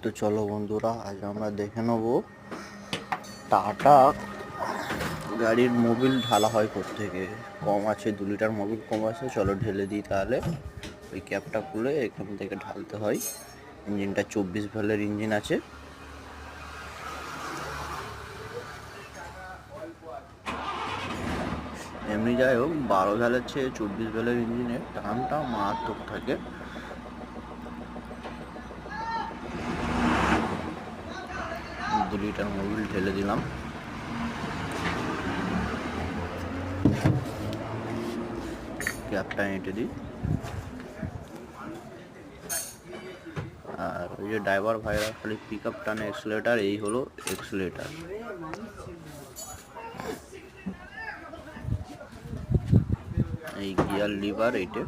তো চলো বন্ধুরা, আজ আমরা দেখে নেব টাটা গাড়ির মোবিল ঢালা হয় থেকে কম আছে। 2 লিটার মোবিল কম আছে, চলো ঢেলে দিই। তাহলে ওই ক্যাপটা খুলে এখান থেকে ঢালতে হয়। ইঞ্জিনটা 24 ভ্যালের ইঞ্জিন আছে। এমনি যাই হোক, 12 ভ্যালের চেয়ে 24 ভ্যালের ইঞ্জিনের টানটা মারাত্মক থাকে। দু লিটার মোবিল ঢেলে দিলাম। ক্যাপটা এঁটে দিই। আর ওই যে ড্রাইভার ভাইরা খালি পিক আপ টানে এক্সেলেটার, এই হলো এক্সেলেটার। এই গিয়ার লিভার এইটে।